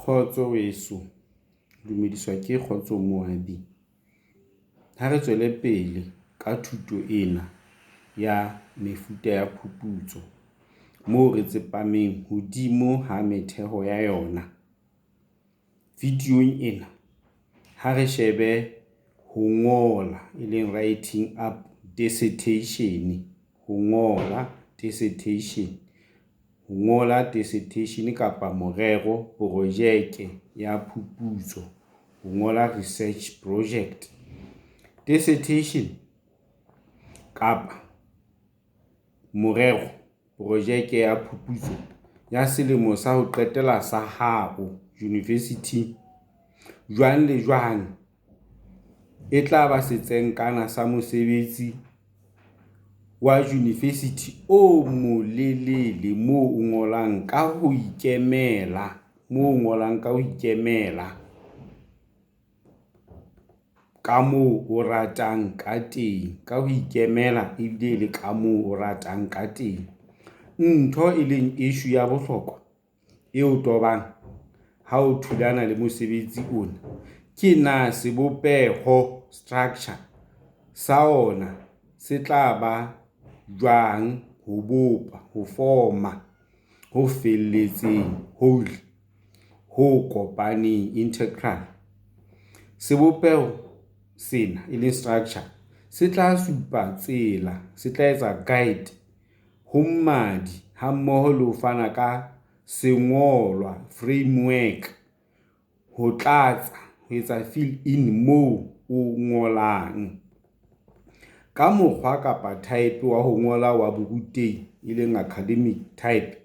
Kgotso weso, dumediswa ke Kgotso Moabi. Ha re tswele pele ka thuto ena ya mefuta ya phuputso, moo re tsepameng hodimo ha metheho ya yona. Videong ena, ha re shebe ho ngola, writing up dissertation, ho ngola dissertation kapa morero, projeke ya phuputso, ho ngola research project. Dissertation kapa morero, projeke ya phuputso ya selemo sa ho qetela sa hao university, jwang le jwang e tla ba setsenkana sa mosebetsi wa university o molelele moo o ngolang ka ho ikemela, ka moo o ratang ka teng, ka ho ikemela ebile le ka moo o ratang ka teng. Ntho e leng issue ya bohlokwa eo tobang ha o thulana le mosebetsi ona ke na sebopeho, structure sa ona se tla ba jwang, ho bopa, ho forma, ho felletseng, whole, ho kopaneng, integral. Sebopeho sena e le structure se tla supa tsela, se tla etsa guide ho mmadi ha mmoho le ho fana ka sengolwa, framework, ho tlatsa, ho etsa fill in moo o ngolang ka mokgwa kapa type wa ho ngola wa borutehi e leng academic type.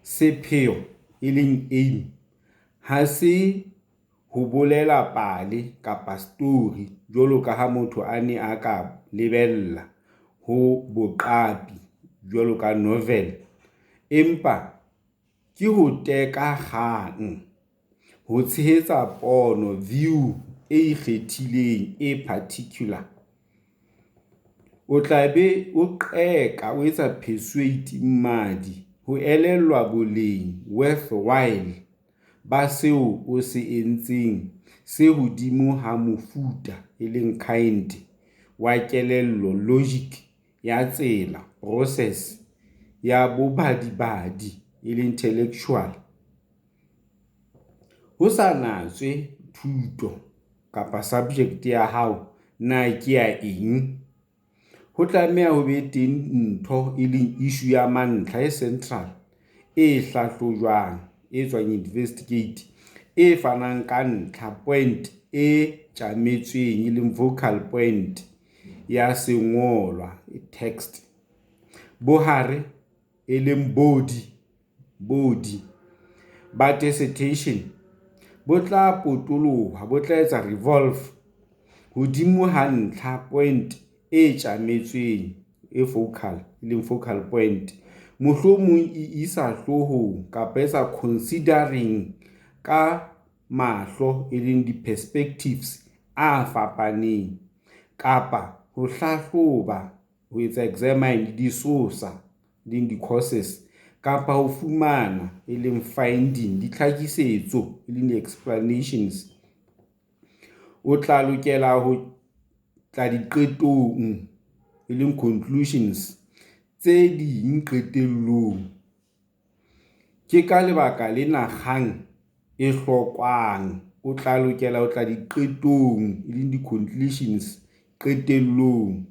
Sepheo e leng aim ha se ho bolela pale kapa story jwalo ka ha motho a ne a ka lebella ho boqapi jwalo ka novel, empa ke ho teka kgang, ho tshehetsa pono, view e ikgethileng, e particular. O tla be o qeka, o etsa persuade mmadi ho elellwa boleng, worthwhile, ba seo o se entseng se hodimo ha mofuta e leng kind wa kelello, logic ya tsela, process ya bobadibadi e leng intellectual. Ho sa natswe thuto kapa subject ya hao na ke ya eng, ho tlameha ho be teng ntho e leng issue ya mantlha e central, e hlahlojwang, e tswang investigate, e fanang ka ntlha, point e tjametsweng e leng focal point ya sengolwa, text. Bohare e leng body ba dissertation bo tla potoloha, bo tla etsa revolve hodimo ha ntlha, point e tjametsweng, e focal, e leng focal point, mohlomong e isa hlohong kapa etsa considering ka mahlo e leng di-perspectives a fapaneng, kapa ho hlahloba, ho etsa examine di-source leng di-causes, kapa ho fumana e leng finding, ditlhakisetso e leng di-explanations. O tla lokela ho tla diqetong e leng conclusions tse ding qetellong. Ke ka lebaka lena kgang e hlokwang, o tla lokela ho tla diqetong e leng di-conclusions qetellong,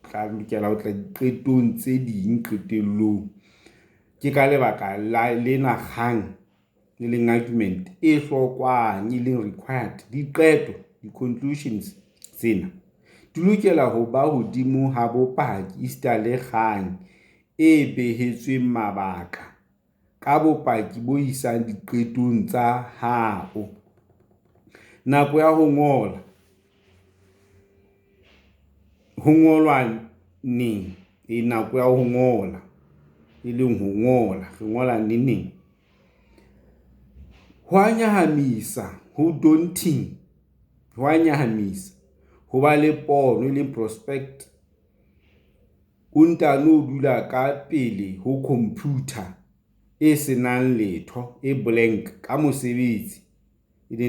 tla lokela ho tla diqetong tse ding qetellong. Ke ka lebaka la lena kgang e leng argument e hlokwang, e leng required. Diqeto, di-conclusions tsena di lokela ho ba hodimo ha bopaki le kgang e behetsweng mabaka ka bopaki bo isang diqetong tsa hao. Nako ya ho ngola, ho ngolwa neng? Nako ya ho ngola e leng ho ngola, re ngola neng? Ho a nyahamisa, ho daunting, ho a nyahamisa ho ba le pono e leng prospect, o ntano dula ka pele ho computer e senang letho, e blank ka mosebetsi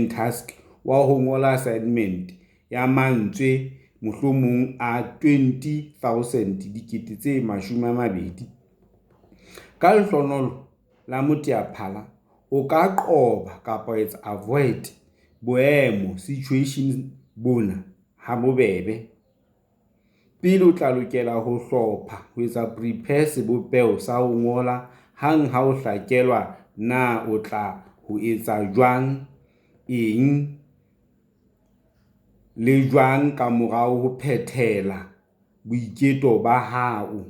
task wa ho ngola assignment ya mantswe mohlomong a 20,000 dikete tse 20. Ka lehlohonolo la moteaphala o ka qoba kapa etsa avoid boemo situation bona ha bobebe. Pele o tla lokela ho hlopha ho etsa prepare sebopeho sa ho ngola hang ha o hlakelwa na o tla ho etsa jwang, eng le jwang ka morao ho phethela boiketo ba hao.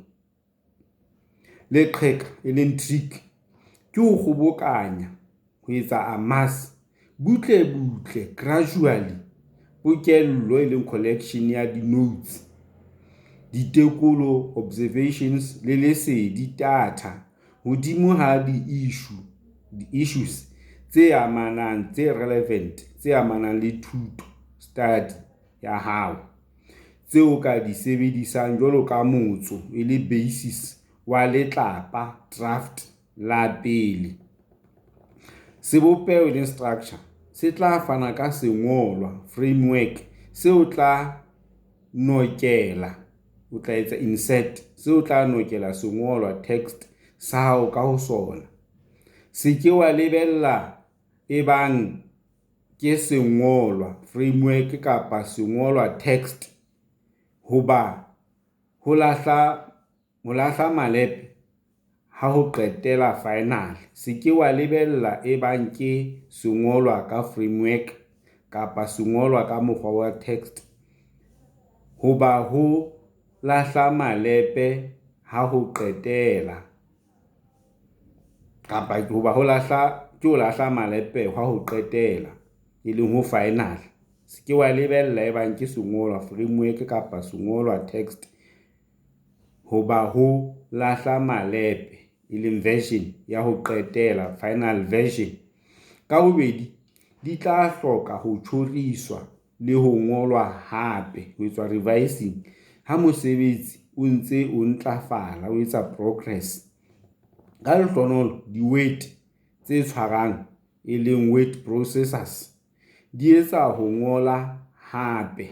Leqheka trick ke ho kgobokanya ho etsa amass butle gradually pokello collection ya di-notes, ditekolo, observations le lesedi data hodimo ha di-issues tse amanang, tse relevant, tse amanang le thuto study ya hao tseo ka di sebedisang jwalo ka motso basis wa letlapa draft la pele. Sebopeho structure se tla fana ka sengolwa framework seo tla nokela, o tla etsa insert seo tla nokela sengolwa text sa hao ka ho sona. Se ke wa lebella ebang ke sengolwa framework kapa sengolwa text hoba ho lahla malepe ha ho qetela final. Se ke wa lebella ebang ke sengolwa ka framework kapa sengolwa ka mokgwa wa text hoba ho lahla malepe ha ho qetela kapa hoba ho lahla malepe ha ho qetela e leng ho final. Se ke wa lebella ebang ke sengolwa framework kapa sengolwa text hoba ho lahla malepe e leng version ya ho qetela final version. Ka bobedi di tla hloka ho tjhoriswa le ho ngolwa hape ho etswa revising ha mosebetsi o ntse o ntlafala o etsa progress. Ka lehlohonolo di-word tse tshwarang e leng word processors di etsa ho ngola hape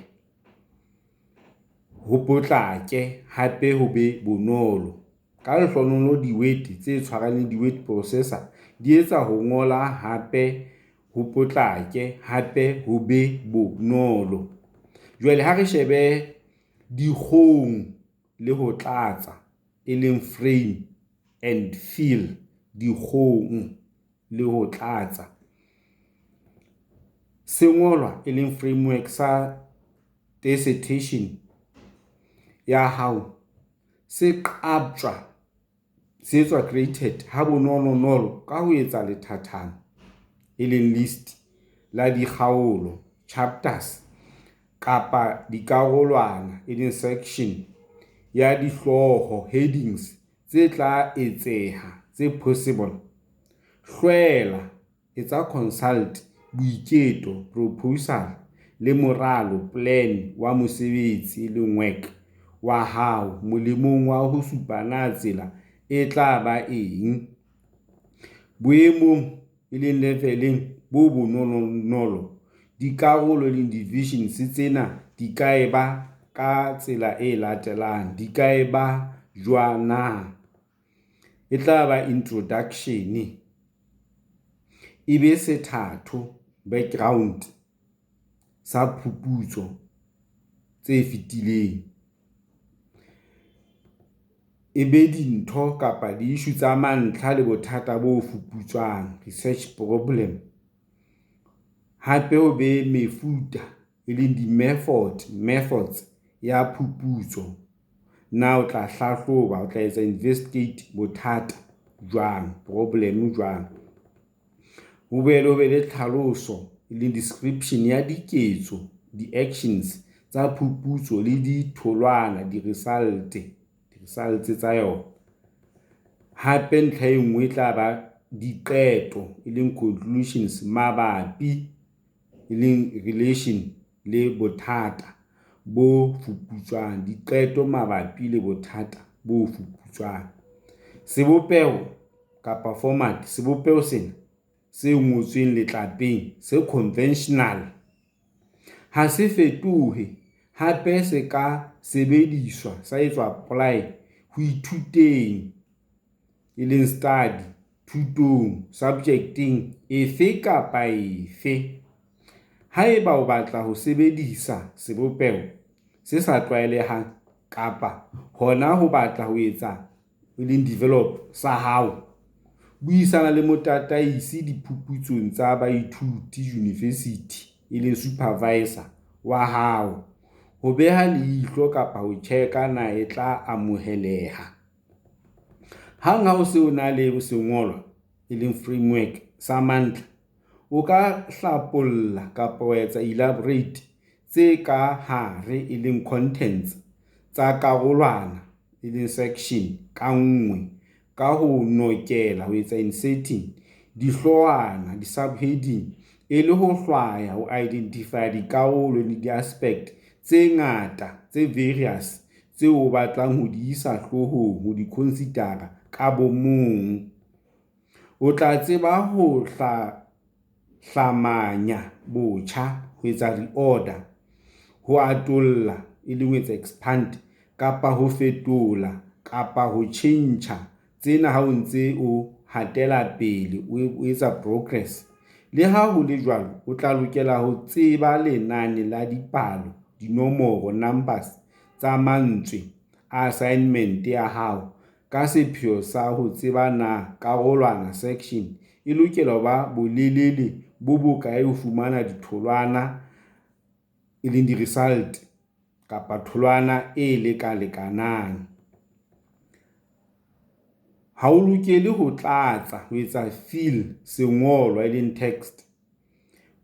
ho potlake hape ho be bonolo. Ka lehlohonolo di-word tse tshwarang di-word processor di etsa ho ngola hape ho potlake hape ho be bonolo. Jwale ha re shebe dikgong le ho tlatsa e leng frame and fill, dikgong le ho tlatsa, sengolwa e leng framework sa dissertation ya hao se qabtjwa, se etswa created ha bonolonolo ka ho etsa lethathamo e leng list la dikgaolo chapters kapa dikarolwana e leng section ya dihlooho headings tse tla etseha tse possible. Hlwela etsa consult boiketo proposal le moralo plan wa mosebetsi le work wa hao molemong wa ho supa na tsela e tla ba eng. Boemong e leng leveleng bo bonolo dikarolo le divisions tsena di ka eba ka tsela e latelang, di ka eba jwana. E tla ba introduction, e be sethatho background sa phuputso tse fetileng, e be dintho kapa di-issue tsa mantlha le bothata bo fuputswang research problem. Hape ho be mefuta e leng methods ya phuputso. Na o tla hlahloba, o tla etsa investigate bothata jwang, problem jwang. Ho be le tlhaloso e leng description ya diketso, di-actions tsa phuputso le ditholwana, di-results tsa yona. Hape ntlha e nngwe tla ba diqeto e leng conclusions mabapi e leng relation le bothata bo fuputswang, diqeto mabapi le bothata bo fuputswang. Sebopeho kapa format sebopeo sena se ngotsweng letlapeng se conventional ha se fetohe hape se ka sebediswa sa etswa apply ho ithuteng study thutong subjecting efe kapa efe. Haeba o batla ho sebedisa sebopeo se sa tlwaelehang kapa hona ho batla ho etsa develop sa hao, buisana le motataisi diphuputsong tsa baithuti university supervisor wa hao ho beha leihlo kapa ho check-a na e tla amoheleha. Hang ha o se o na le sengolwa framework sa mantlha, o ka hlapolla kapa wa etsa elaborate tse ka hare contents tsa karolwana section ka nngwe ka ho nokela ho etsa inserting dihloohwana di-subheading le ho hlwaya ho identify dikarolo le di-aspect tse ngata tse various tse o batlang ho di isa hlohong ho di considera ka bomong. O tla tseba ho hlamanya botjha ho etsa reorder, ho atolla ho etsa expand kapa ho fetola kapa ho tjhentjha tsena ha o ntse o hatela pele o etsa progress. Le ha ho le jwalo, o tla lokela ho tseba lenane la dipalo, dinomoro, numbers tsa mantswe a assignment ya hao ka sepheo sa ho tseba na karolwana section e lokela ho ba bolelele bo bokae ho fumana ditholwana di-result kapa tholwana e lekalekanang. Ha o lokele ho tlatsa ho etsa fill sengolwa text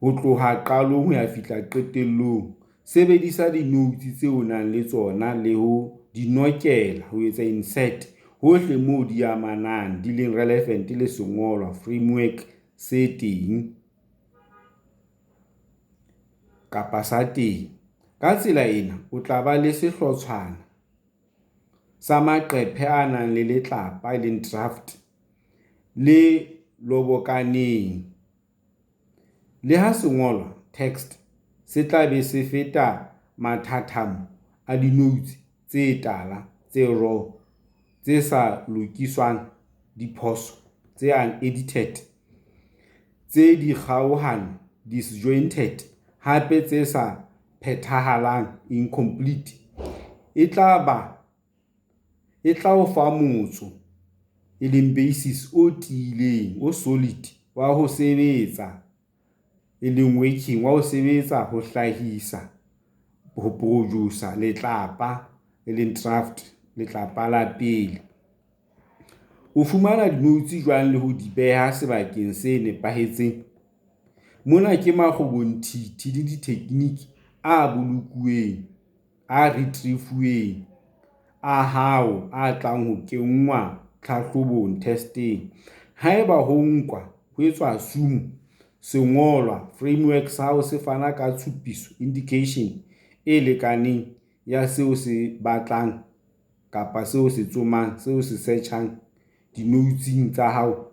ho tloha qalong ho ya fihla qetellong. Sebedisa di-notes tse o nang le tsona le ho di nokela ho etsa insert hohle moo di amanang di leng relevant le sengolwa framework se teng kapa sa teng. Ka tsela ena o tla ba le sehlotshwana sa maqephe a nang le letlapa draft le lobokaneng. Le ha sengolwa text se tla be se feta mathathamo a di-notes tse tala tse raw tse sa lokiswang, diphoso tse unedited, tse dikgaohano disjointed, hape tse sa phethahalang incomplete, e tla o fa motso basis o tiileng o solid wa ho sebetsa working wa ho sebetsa ho hlahisa ho producer letlapa draft letlapa la pele. O fumana di-notes jwang le ho di beha sebakeng se nepahetseng. Mona ke makgobonthiti le di-technique a bolokuweng, a retrieve-weng a hao a tlang ho kenngwa tlhahlobong testing. Haeba ho nkwa ho etswa assume sengolwa framework sa hao se fana ka tshupiso indication e lekaneng ya seo se batlang kapa seo se tsomang, seo se searchang di-notes tsa hao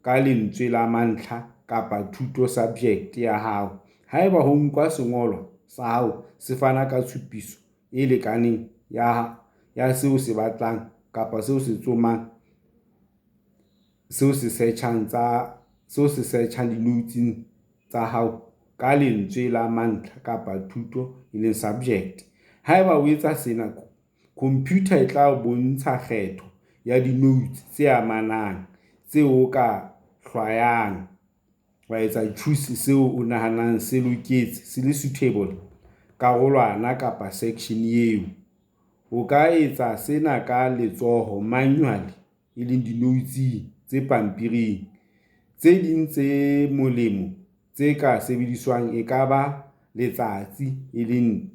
ka lentswe la mantlha kapa thuto subject ya hao. Haeba ho nkwa sengolwa sa hao se fana ka tshupiso e lekaneng ya seo se batlang kapa seo se tsomang, seo se searchang di-notes tsa hao ka lentswe la mantlha kapa thuto subject. Haeba o etsa sena, computer e tla bontsha kgetho ya di-notes tse amanang tse o ka hlwayang wa etsa choose seo o nahanang se loketse, se le suitable karolwana kapa section eo. O ka etsa sena ka letsoho manually di-notes tse pampiring. Tse ding tse molemo tse ka sebediswang e ka ba letsatsi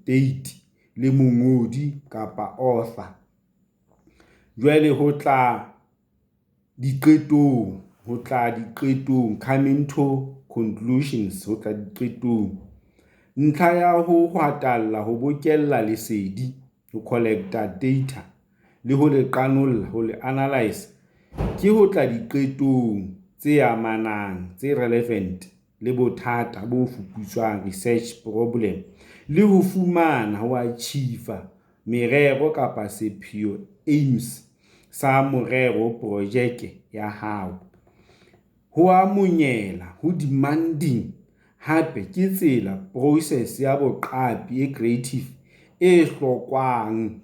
date le mongodi kapa author. Jwale ho tla diqetong coming to conclusions, ho tla diqetong. Ntlha ya ho hatalla ho bokella lesedi, ho collecta data le ho le qanolla, ho le analyze ke ho tla diqetong tse amanang, tse relevant le bothata bo fuputswang, research problem, le ho fumana ho achieve merero kapa sepheo, aims sa morero projeke ya hao. Ho amonyela, ho demanding, hape ke tsela, process ya boqapi e creative e hlokwang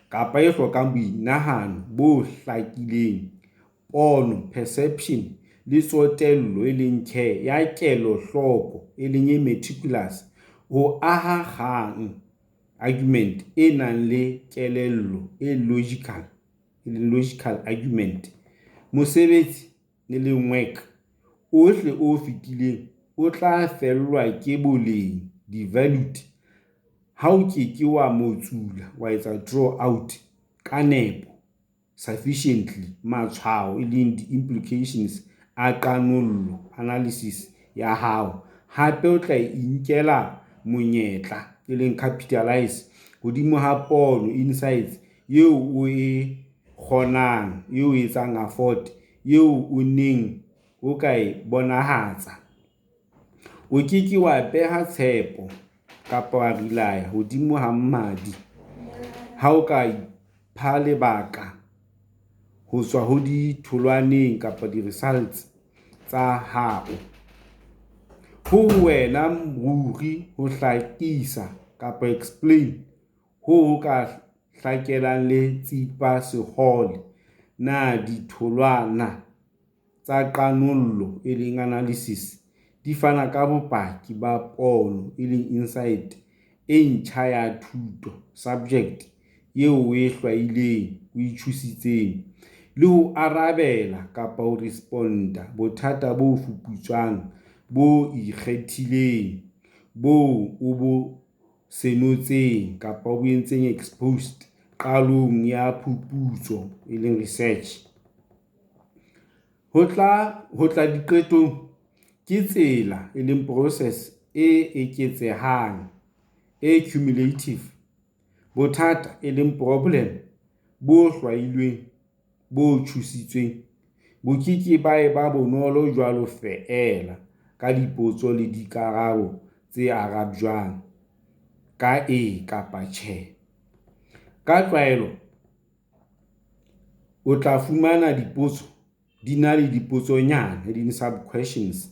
kapa e hlokang boinahano bo hlakileng, pono, perception, le tsotello e leng care ya kelohloko e leng meticulous, ho aha kgang, argument e nang le kelello e logical argument. Mosebetsi e leng work ohle o fetileng o tla fellwa ke boleng, devalued, ha o ke wa motsula wa etsa draw out ka nepo, sufficiently, matshwao e leng di-implications a qanollo, analysis ya hao. Hape o tla inkela monyetla e leng capitalize hodimo ha pono, insights, yeo o e kgonang, yeo e etsang afford, yeo o neng o ka e bonahatsa. O ke wa beha tshepo kapa wa rely hodimo ha mmadi ha o ka ipha lebaka ho tswa ho ditholwaneng kapa di-results tsa hao. Ho wena ruri ho hlakisa kapa explain ho ka hlakelang le tsipa sehole na ditholwana tsa qanollo e leng analysis di fana ka bopaki ba pono e leng insight e ntjha ya thuto, subject yeo o e hlwaileng, o ithusitseng, le ho arabela kapa ho responda bothata bo fuputswang bo ikgethileng, bo o bo senotseng kapa o entseng exposed qalong ya phuputso e leng research. Ho tla diqetong ke tsela e leng process e eketsehang, e cumulative, bothata e leng problem bo hlwailweng, bo thusitsweng, bo ke ba eba bonolo jwalo feela ka dipotso le dikarabo tse arabjwang ka e kapa tjhe. Ka tlwaelo o tla fumana dipotso di na le dipotsonyana le sub-questions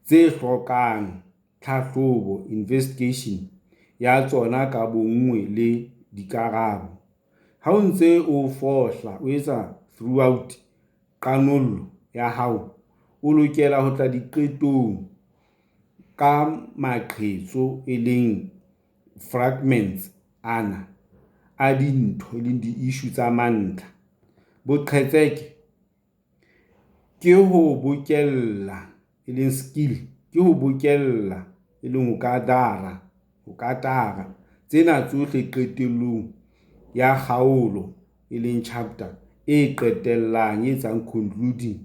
tse hlokang tlhahlobo, investigation ya tsona ka bonngwe le dikarabo. Ha o ntse o fohla o etsa throughout qanollo ya hao, o lokela ho tla diqetong ka maqhetso e leng fragments ana a dintho e leng di-issue tsa mantlha. Boqhetseke ke ho bokella e leng skill, ke ho bokella e leng ho katara tsena tsohle qetellong ya kgaolo e leng chapter e qetellang, e etsang concluding,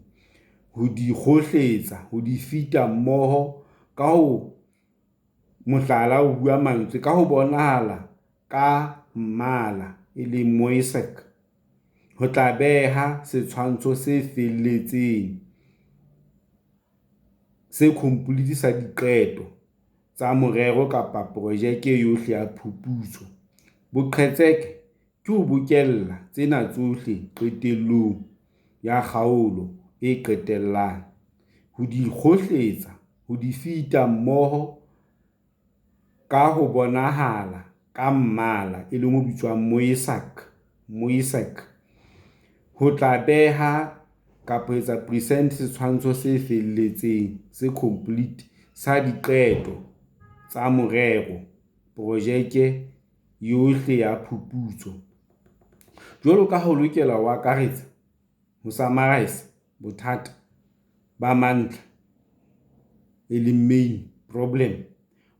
ho di kgohletsa, ho di fita mmoho ka ho mohlala, o bua mantswe ka ho bonahala ka mmala e leng mosaic, ho tla beha setshwantsho se felletseng, se complete sa diqeto tsa morero kapa projeke yohle ya phuputso. Boqhetseke ke ho bokella tsena tsohle qetellong ya kgaolo e qetellang, ho di kgohletsa, ho di fita mmoho ka ho bonahala ka mmala e leng ho bitswang mosaic, ho tla beha kapa etsa present setshwantsho se felletseng, se complete sa diqeto tsa morero projeke yohle ya phuputso. Jwalo ka ho lokela ho akaretsa, ho summarize bothata ba mantlha e leng main problem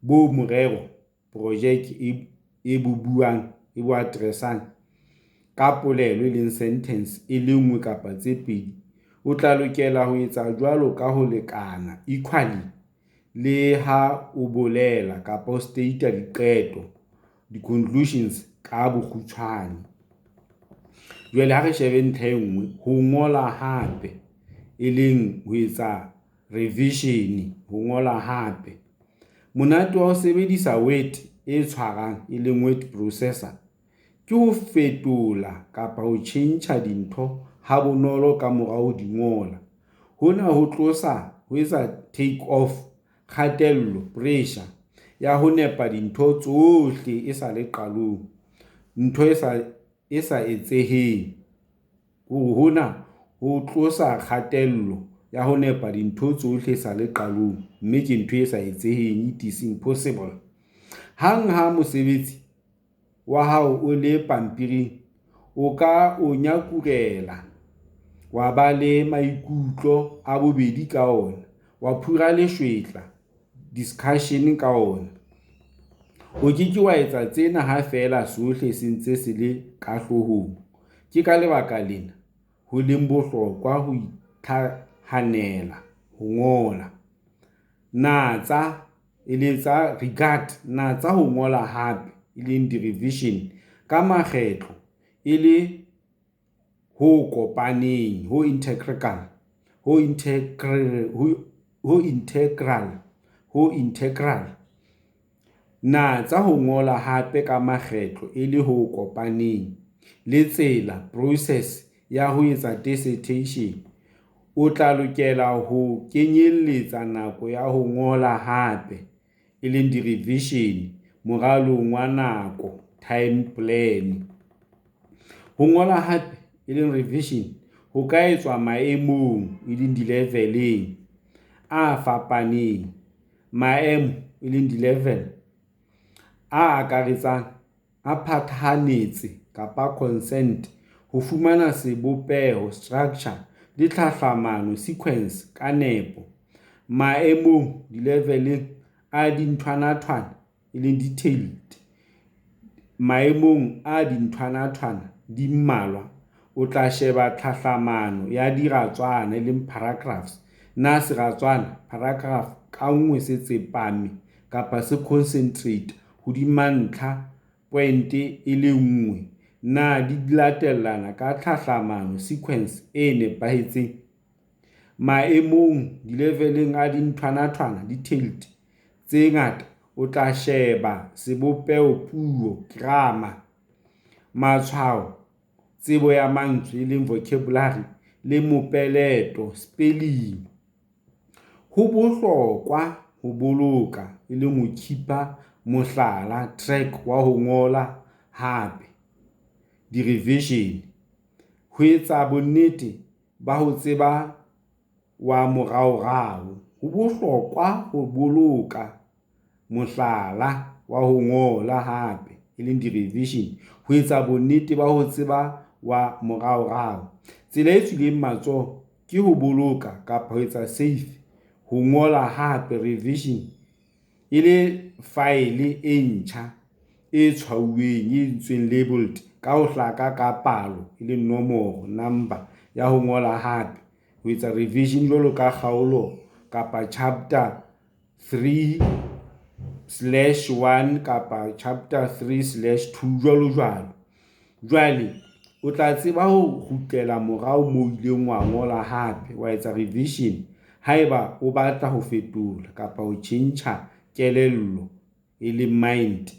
bo morero projeke e buang, e bo address-ang ka polelo e leng sentence e le nngwe kapa tse pedi. O tla lokela ho etsa jwalo ka ho lekana, equally, le ha o bolela kapa o state diqeto, di-conclusions ka bokgutshwane. Jwale ha re shebe ntlha e nngwe, ho ngola hape e leng ho etsa revision, ho ngola hape. Monate wa ho sebedisa Word e tshwarang e leng word processor ke ho fetola kapa ho tjhentjha dintho ha bonolo ka morao ho di ngola. Hona ho etsa take off, kgatello, pressure ya ho nepa dintho tsohle e sa le qalong. Ntho e sa etseheng. Hona ho tlosa kgatello ya ho nepa dintho tsohle sa le qalong, mme ke ntho e sa etseheng, it is impossible. Hang ha mosebetsi wa hao o le pampiring, o ka o nyakurela, wa ba le maikutlo a bobedi ka ona, wa phura leshwetla, discussion ka ona. O ke wa etsa tsena ha fela sohle se ntse se le ka hlohong. Ke ka lebaka lena ho leng bohlokwa ho ithahanela ho ngola. Natsa e le tsa regard, natsa ho ngola hape e leng di-revision ka makgetlo e le ho kopaneng, ho integral. Natsa ho ngola hape ka makgetlo e le ho kopaneng le tsela, process ya ho etsa dissertation. O tla lokela ho kenyeletsa nako ya ho ngola hape e leng di-revision moralong wa nako, time plan. Ho ngola hape e leng revision ho ka etswa maemong e leng di-level-eng a fapaneng. Maemo e leng di-level a akaretsang a phathanetse kapa consent, ho fumana sebopeho, structure le tlhahlamano, sequence ka nepo. Maemong, di-level-eng a dinthwana-thwana e leng detailed. Maemong a dinthwana-thwana di mmalwa, o tla sheba tlhahlamano ya diratswana e leng paragraphs. Na seratswana, paragraph ka nngwe se tsepame kapa se concentrate hodima ntlha, point e le nngwe. Na di latellana ka tlhahlamano, sequence e nepahetseng. Maemong, di-level-eng a dinthwana-thwana, detailed, tse ngata, o tla sheba sebopeho, puo, grammar, matshwao, tsebo ya mantswe e leng vocabulary le mopeleto, spelling. Ho bohlokwa ho boloka e leng ho keep-a mohlala, track wa ho ngola hape di-revision, ho etsa bonnete ba ho tseba wa moraorao. Ho bohlokwa ho boloka mohlala wa ho ngola hape e leng di-revision, ho etsa bonnete ba ho tseba wa moraorao. Tsela e tswileng matsoho ke ho boloka kapa ho etsa save, ho ngola hape revision e le file e ntjha e tshwauweng, e entsweng labeled ka ho hlaka ka palo e leng nomoro, number ya ho ngola hape, ho etsa revision jwalo ka kgaolo kapa chapter 3/1 kapa chapter 3/2 jwalo jwalo. Jwale o tla tseba ho kgutlela morao moo ileng wa ngola hape, wa etsa revision haeba o batla ho fetola kapa ho tjhentjha kelello e le mind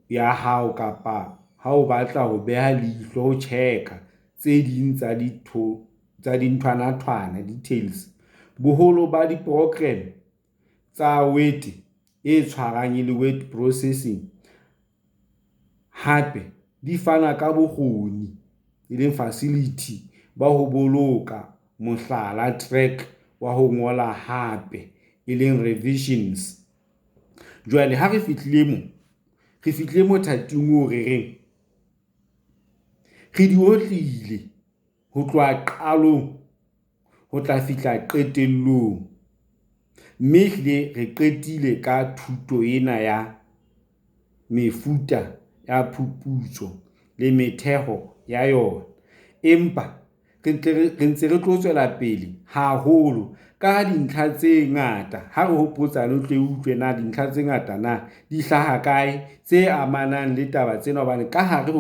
ya hao, kapa ha o batla ho beha leihlo ho check-a tse ding tsa dinthwana-thwana, details. Boholo ba di-program tsa Word e tshwarang e le word processing hape di fana ka bokgoni e leng facility ba ho boloka mohlala, track wa ho ngola hape e leng revisions. Jwale ha re fihlile mothating o re reng re di otlile ho tloha qalong ho tla fihla qetellong, mme hle re qetile ka thuto ena ya mefuta ya phuputso le metheho ya yona. Empa re ntse re tlo tswela pele haholo ka dintlha tse ngata. Ha re hopotsa le tle utlwe na dintlha tse ngata na di hlaha kae tse amanang le taba tsena, hobane ka hare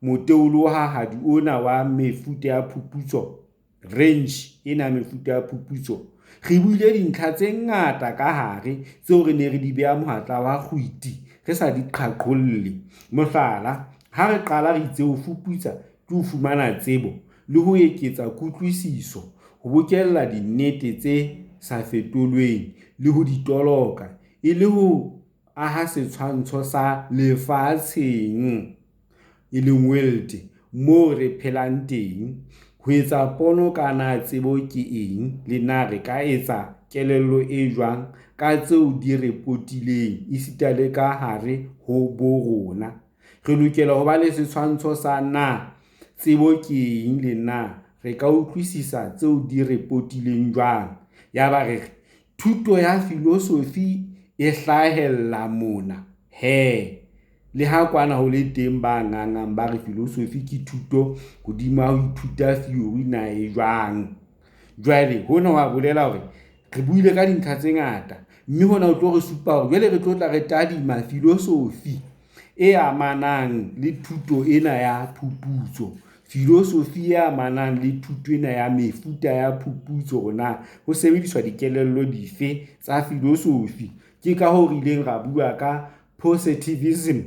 moteolohahadi ona wa mefuta ya phuputso, range ena mefuta ya phuputso, re buile dintlha tse ngata ka hare tseo re ne re di beha mohatla wa kgwiti re sa di qhaqholle. Mohlala, ha re qala re itse ho fuputsa ke ho fumana tsebo le ho eketsa kutlwisiso, ho bokella dinnete tse sa fetolweng le ho di toloka, e le ho aha setshwantsho sa lefatsheng, e leng world, moo re phelang teng, ho etsa pono ka na tsebo ke eng le na re ka etsa kelello e jwang ka tseo di re potileng esita le ka hare ho bo rona. Re lokela ho ba le setshwantsho sa na tsebo ke eng le na re ka utlwisisa tseo di re potileng jwang. Ya ba re thuto ya filosofi e hlahella mona le ha kwana ho le teng ba ngangang ba re filosofi ke thuto hodima ho ithuta theory na e jwang. Jwale hona wa bolela hore re buile ka dintlha tse ngata, mme hona o tlo re supa hore jwale re tlo tla re tadima filosofi e amanang le thuto ena ya phuputso, filosofi e amanang le thuto ena ya mefuta ya phuputso, hona ho sebediswa dikelello dife tsa filosofi. Ke ka ho re ileng ra bua ka positivism,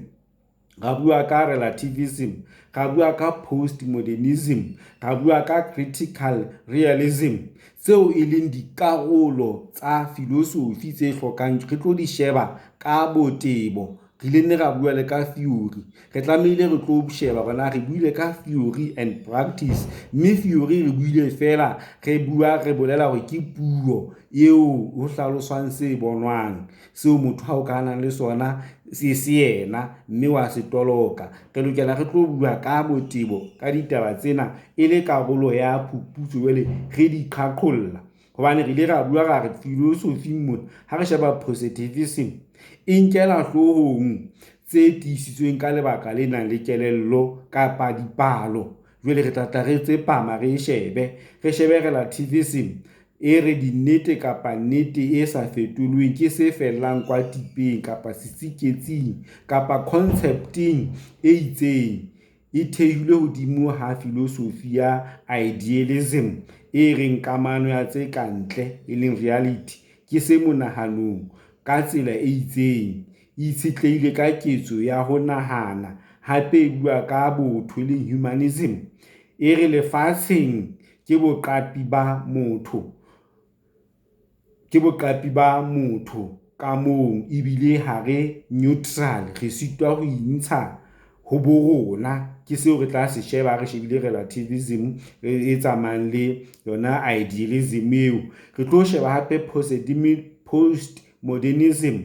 ra bua ka relativism, ra bua ka postmodernism, ra bua ka critical realism, tseo e leng dikarolo tsa filosofi tse hlokang re tlo di sheba ka botebo. Re ile nne ra bua le ka theory, re tlamehile re tlo sheba bona re buile ka theory and practice, mme theory re buile fela re bolela hore ke puo eo ho hlaloswang se bonwang, seo motho ha o ka nang le sona se yena mme wa se toloka. Re lokela re tlo bua ka botebo ka ditaba tsena e le karolo ya phuputso jwale re di qhaqholla, hobane re ile ra bua ra re philosophy mona ha re sheba positivism e nkela hlohong tse tiisitsweng ka lebaka le nang le kelello kapa dipalo. Jwale re tlatla re tsepama re shebe relativism e re dinnete kapa nnete e sa fetolweng ke se fellang kwa tipeng kapa sitsiketsing kapa concepting e itseng, e thehilwe hodimo ha filosofi ya idealism e reng kamano ya tse kantle e leng reality ke se monahanong ka tsela e itseng, e itshetlehile ka ketso ya ho nahana, hape e bua ka botho le humanism e re lefatsheng ke boqapi ba motho ka mong, ebile ha re neutral, re sitwa ho intsha ho bo rona. Ke seo re tla se sheba re shebile relativism e tsamayang le yona idealism eo. Re tlo sheba hape postmodernism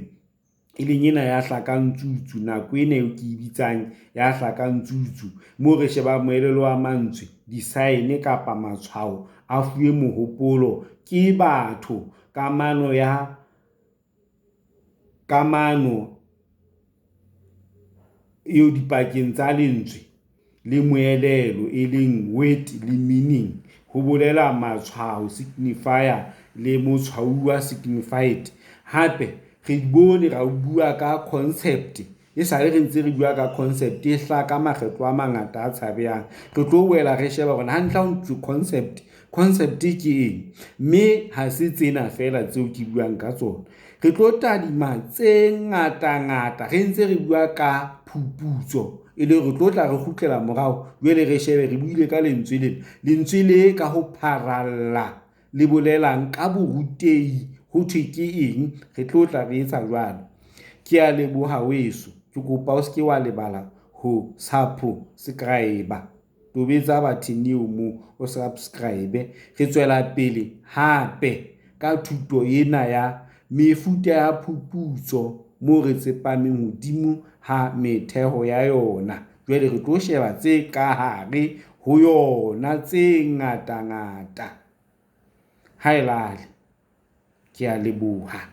e leng ena ya hlakang tsutsu, nako ena eo ke bitsang ya hlakang tsutsu, moo re sheba moelelo wa mantswe, design kapa matshwao a fuwe mohopolo ke batho, kamano eo dipakeng tsa lentswe le moelelo e leng word le meaning, ho bolela matshwao signifier le motshwauwa signified. Hape re bone ra bua ka concept, e sale re ntse re bua ka concept e hlaka makgetlo a mangata a tshabehang. Re tlo boela re sheba bona hantle ha ntse concept ke eng, mme ha se tsena fela tseo ke buang ka tsona. Re tlo tadima tse ngata re ntse re bua ka phuputso, e le re tlo tla re kgutlela morao jwale re shebe re buile ka lentswe le ka ho pharalla le bolelang ka borutehi ho thwe ke eng. Re tlo tla re etsa jwalo. Ke a leboha weso, ke kopa o se ke wa lebala ho subscribe, tobetsa button eo moo o subscribe. Re tswela pele hape ka thuto ena ya mefuta ya phuputso moo re tsepameng hodimo ha metheho ya yona. Jwale re tlo sheba tse ka hare ho yona tse ngata. Haelale, ke a leboha.